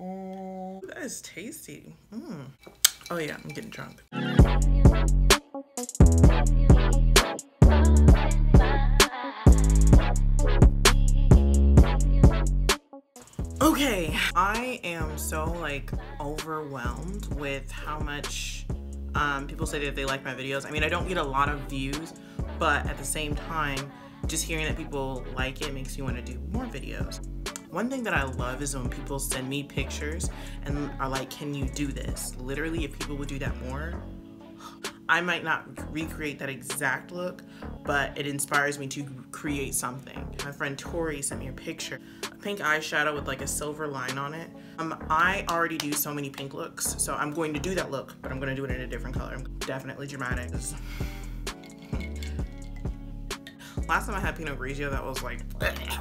Oh, that is tasty. Oh yeah, I'm getting drunk. Okay, I am so like overwhelmed with how much people say that they like my videos. I mean, I don't get a lot of views, but at the same time, just hearing that people like it makes me want to do more videos. One thing that I love is when people send me pictures and are like, can you do this? Literally, if people would do that more, I might not recreate that exact look, but it inspires me to create something. My friend Tori sent me a picture, a pink eyeshadow with like a silver line on it. I already do so many pink looks, so I'm going to do that look, but I'm going to do it in a different color. Definitely dramatic. Last time I had Pinot Grigio, that was like,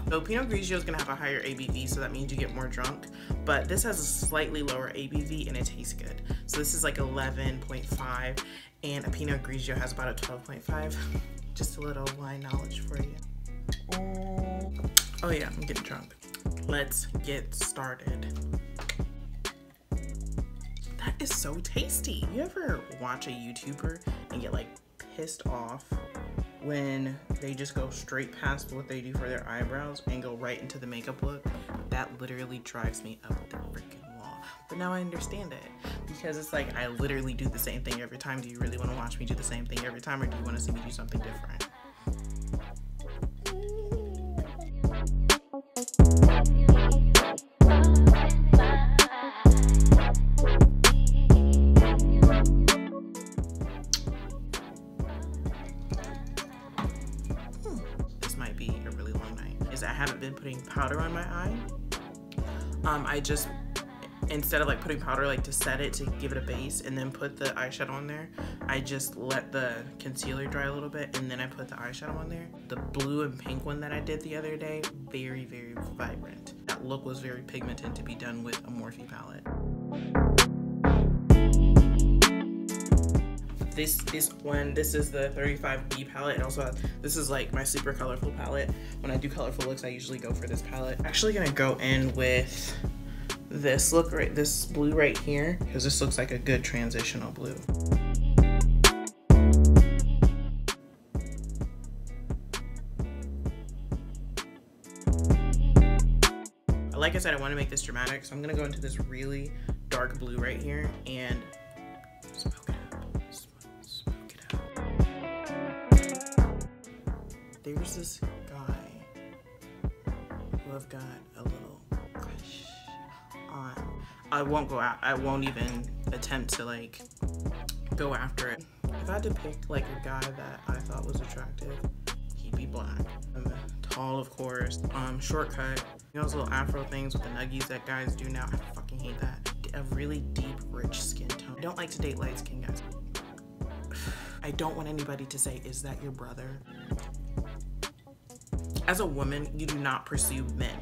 so Pinot Grigio is gonna have a higher ABV, so that means you get more drunk. But this has a slightly lower ABV and it tastes good. So this is like 11.5, and a Pinot Grigio has about a 12.5. Just a little wine knowledge for you. Oh yeah, I'm getting drunk. Let's get started. That is so tasty. You ever watch a YouTuber and get like pissed off when they just go straight past what they do for their eyebrows and go right into the makeup look? That literally drives me up the freaking wall. But now I understand it, because it's like I literally do the same thing every time. Do you really want to watch me do the same thing every time, or do you want to see me do something different? I haven't been putting powder on my eye. I just, instead of like putting powder like to set it, to give it a base and then put the eyeshadow on there, I just let the concealer dry a little bit and then I put the eyeshadow on there. The blue and pink one that I did the other day, very, very vibrant. That look was very pigmented to be done with a Morphe palette. This is the 35B palette, and also this is like my super colorful palette. When I do colorful looks, I usually go for this palette. Actually gonna go in with this look, this blue right here, because this looks like a good transitional blue. Like I said, I want to make this dramatic, so I'm gonna go into this really dark blue right here and smoke it. There's this guy who I've got a little crush on. I won't go out. I won't even attempt to like go after it. If I had to pick like a guy that I thought was attractive, he'd be black. Tall, of course. Shortcut. You know those little afro things with the nuggies that guys do now? I fucking hate that. A really deep, rich skin tone. I don't like to date light skin guys. I don't want anybody to say, is that your brother? As a woman, you do not pursue men.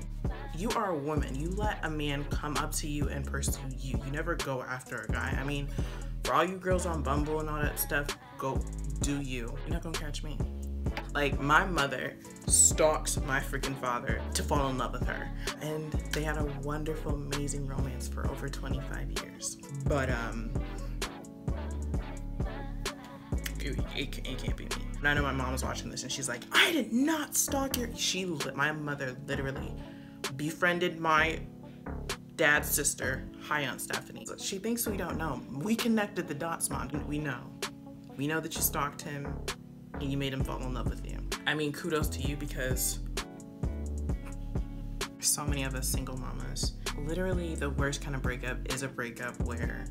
You are a woman. You let a man come up to you and pursue you. You never go after a guy. I mean, for all you girls on Bumble and all that stuff, go do you. You're not gonna catch me. Like, my mother stalked my freaking father to fall in love with her. And they had a wonderful, amazing romance for over 25 years. But, it can't be me. And I know my mom was watching this and she's like, I did not stalk your... My mother literally befriended my dad's sister. Hi, Aunt Stephanie. She thinks we don't know. We connected the dots, Mom. We know. We know that you stalked him and you made him fall in love with you. I mean, kudos to you, because so many of us single mamas, literally the worst kind of breakup is a breakup where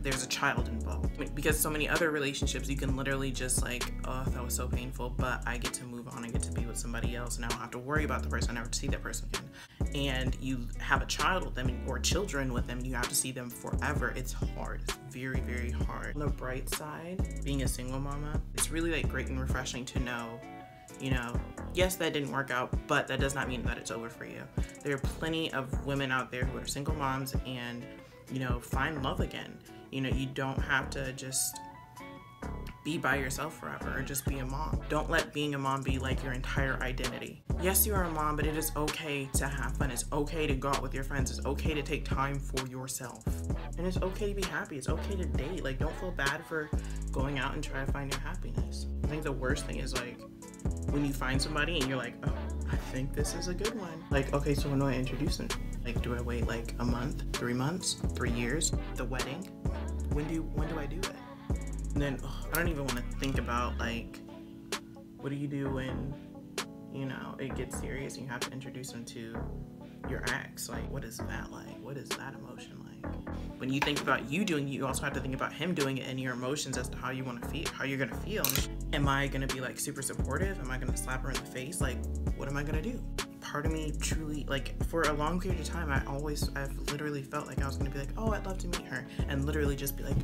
there's a child involved. I mean, because so many other relationships, you can literally just like, oh, that was so painful, but I get to move on. I get to be with somebody else and I don't have to worry about the person. I never see that person again. And you have a child with them or children with them, you have to see them forever. It's hard. It's very, very hard. On the bright side, being a single mama, it's really like great and refreshing to know, you know, yes, that didn't work out, but that does not mean that it's over for you. There are plenty of women out there who are single moms and, you know, find love again. You know, you don't have to just be by yourself forever or just be a mom. Don't let being a mom be like your entire identity. Yes, you are a mom, but it is okay to have fun. It's okay to go out with your friends. It's okay to take time for yourself. And it's okay to be happy. It's okay to date. Like, don't feel bad for going out and try to find your happiness. I think the worst thing is like when you find somebody and you're like, oh, I think this is a good one. Like, okay, so when do I introduce them? Like, do I wait like a month, 3 months, 3 years? The wedding? When do I do it? And then I don't even want to think about like, what do you do when, you know, it gets serious and you have to introduce them to your ex? Like, what is that like? What is that emotion like? When you think about you doing it, you also have to think about him doing it and your emotions as to how you want to feel, how you're gonna feel. Am I gonna be like super supportive? Am I gonna slap her in the face? Like, what am I gonna do? Part of me truly, like, for a long period of time, I've literally felt like I was gonna be like, oh, I'd love to meet her, and literally just be like,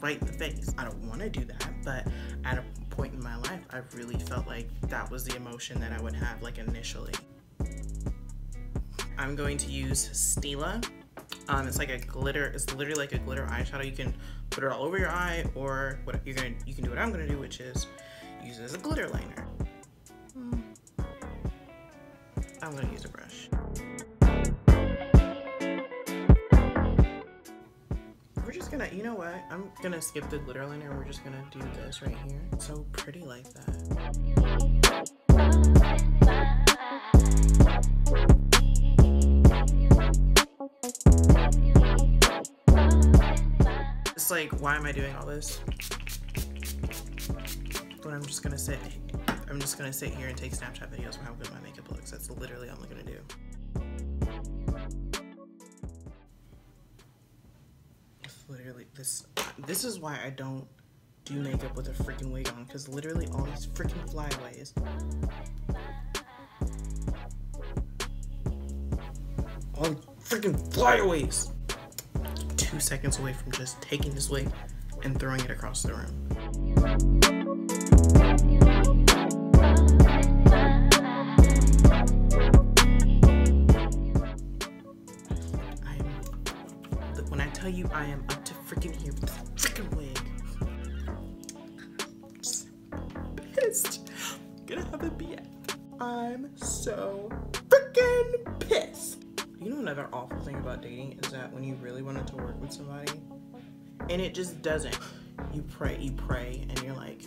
right in the face. I don't want to do that, but at a point in my life, I really felt like that was the emotion that I would have like initially. I'm going to use Stila. It's like a glitter, it's literally like a glitter eyeshadow. You can put it all over your eye, or what you can do what I'm gonna do, which is use it as a glitter liner. I'm gonna use a brush. We're just gonna, you know what? I'm gonna skip the glitter liner and we're just gonna do this right here. It's so pretty like that. It's like, why am I doing all this? But I'm just gonna sit here and take Snapchat videos of how good my makeup looks. That's literally all I'm gonna do. It's literally this is why I don't do makeup with a freaking wig on, because literally all these freaking flyaways. All these freaking flyaways. 2 seconds away from just taking this wig and throwing it across the room. When I tell you I am up to freaking here with this freaking wig, I'm just pissed. I'm gonna have a BF. I'm so freaking pissed. You know, another awful thing about dating is that when you really wanted to work with somebody and it just doesn't, you pray, and you're like,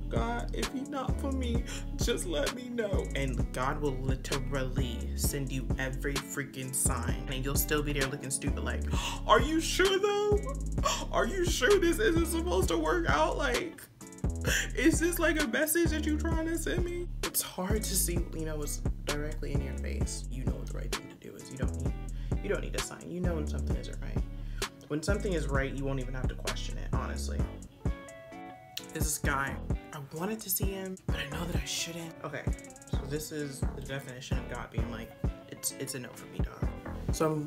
God, if he's not for me, just let me know. And God will literally send you every freaking sign, and you'll still be there looking stupid like, are you sure though? Are you sure this isn't supposed to work out? Like, is this like a message that you're trying to send me? It's hard to see, you know, what's directly in your face. You know what the right thing to do is. You don't need a sign. You know when something isn't right. When something is right, you won't even have to question it, honestly. This guy, I wanted to see him, but I know that I shouldn't. Okay, so this is the definition of God being like, it's a no for me, dog. So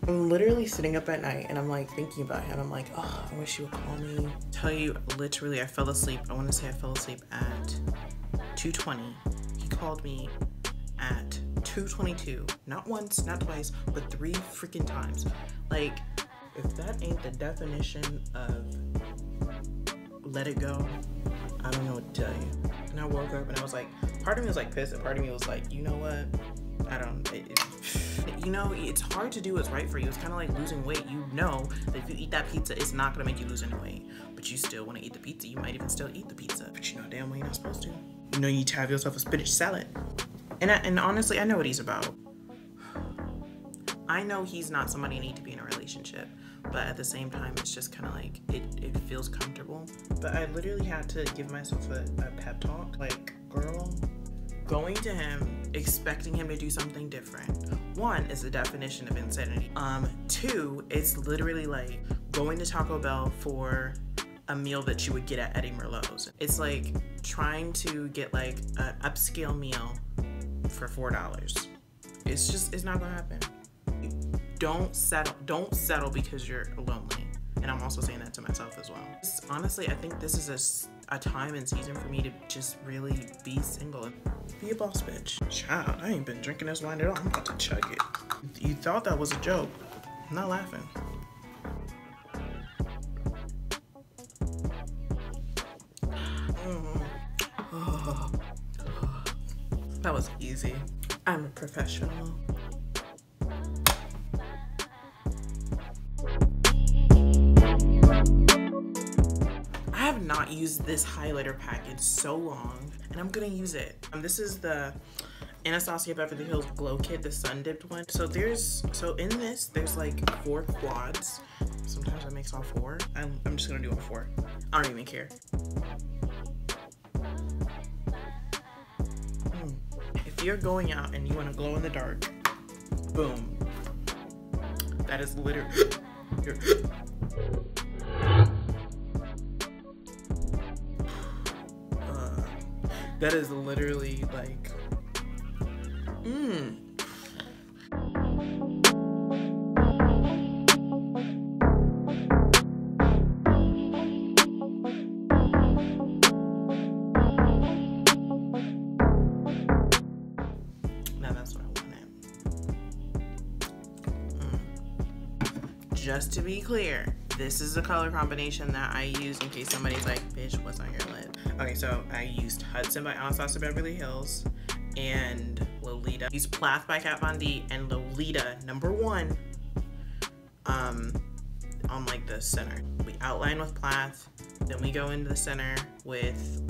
I'm literally sitting up at night and I'm like thinking about him. I'm like, oh, I wish you would call me. Tell you, literally, I fell asleep. I want to say I fell asleep at 2:20. He called me at 2:22. Not once, not twice, but 3 freaking times. Like, if that ain't the definition of let it go, I don't know what to tell you. And I woke up and I was like, part of me was like pissed, and part of me was like, you know what? You know, it's hard to do what's right for you. It's kind of like losing weight. You know that if you eat that pizza, it's not gonna make you lose any weight, but you still want to eat the pizza. You might even still eat the pizza, but you know damn well you're not supposed to. You know, you need to have yourself a spinach salad. And honestly, I know what he's about. I know he's not somebody you need to be in a relationship, but at the same time, it's just kind of like, it feels comfortable. But I literally had to give myself a pep talk. Like, girl, going to him, expecting him to do something different. 1 is the definition of insanity. 2, it's literally like going to Taco Bell for a meal that you would get at Eddie Merlot's. It's like trying to get like an upscale meal for $4. It's not gonna happen. Don't settle because you're lonely. And I'm also saying that to myself as well. Honestly, I think this is a time and season for me to just really be single and be a boss bitch. Child, I ain't been drinking this wine at all. I'm about to chug it. You thought that was a joke. I'm not laughing. was easy. I'm a professional. I have not used this highlighter pack in so long, and I'm gonna use it. This is the ANASTASIA Beverly Hills Glow Kit, the sun dipped one. So in this, there's like 4 quads. Sometimes it makes all 4. I'm just gonna do all 4. I don't even care. If you're going out and you want to glow in the dark, boom. That is literally that is literally like now that's what I wanted. Just to be clear, this is the color combination that I use in case somebody's like, bitch, what's on your lid? Okay, so I used Hudson by ANASTASIA Beverly Hills and Lolita. I used PLATH by Kat Von D and Lolita #1 on like the center. We outline with PLATH, then we go into the center with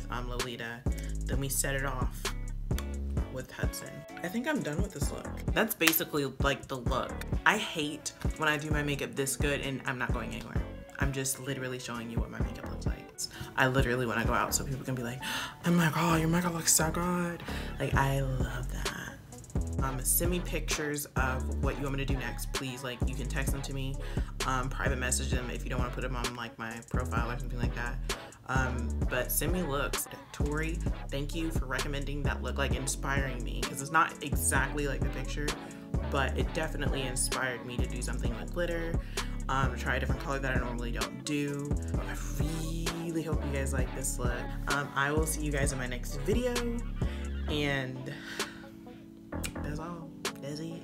Lolita, then we set it off with Hudson. I think I'm done with this look. That's basically like the look. I hate when I do my makeup this good and I'm not going anywhere. I'm just literally showing you what my makeup looks like. I literally want to go out so people can be like, oh my god, your makeup looks so good. Like, I love that. Send me pictures of what you want me to do next, please. Like, you can text them to me, private message them if you don't want to put them on like my profile or something like that. But send me looks. Tori, thank you for recommending that look, like inspiring me, because it's not exactly like the picture, but it definitely inspired me to do something with glitter, try a different color that I normally don't do. I really hope you guys like this look. I will see you guys in my next video, and that's all. That's it.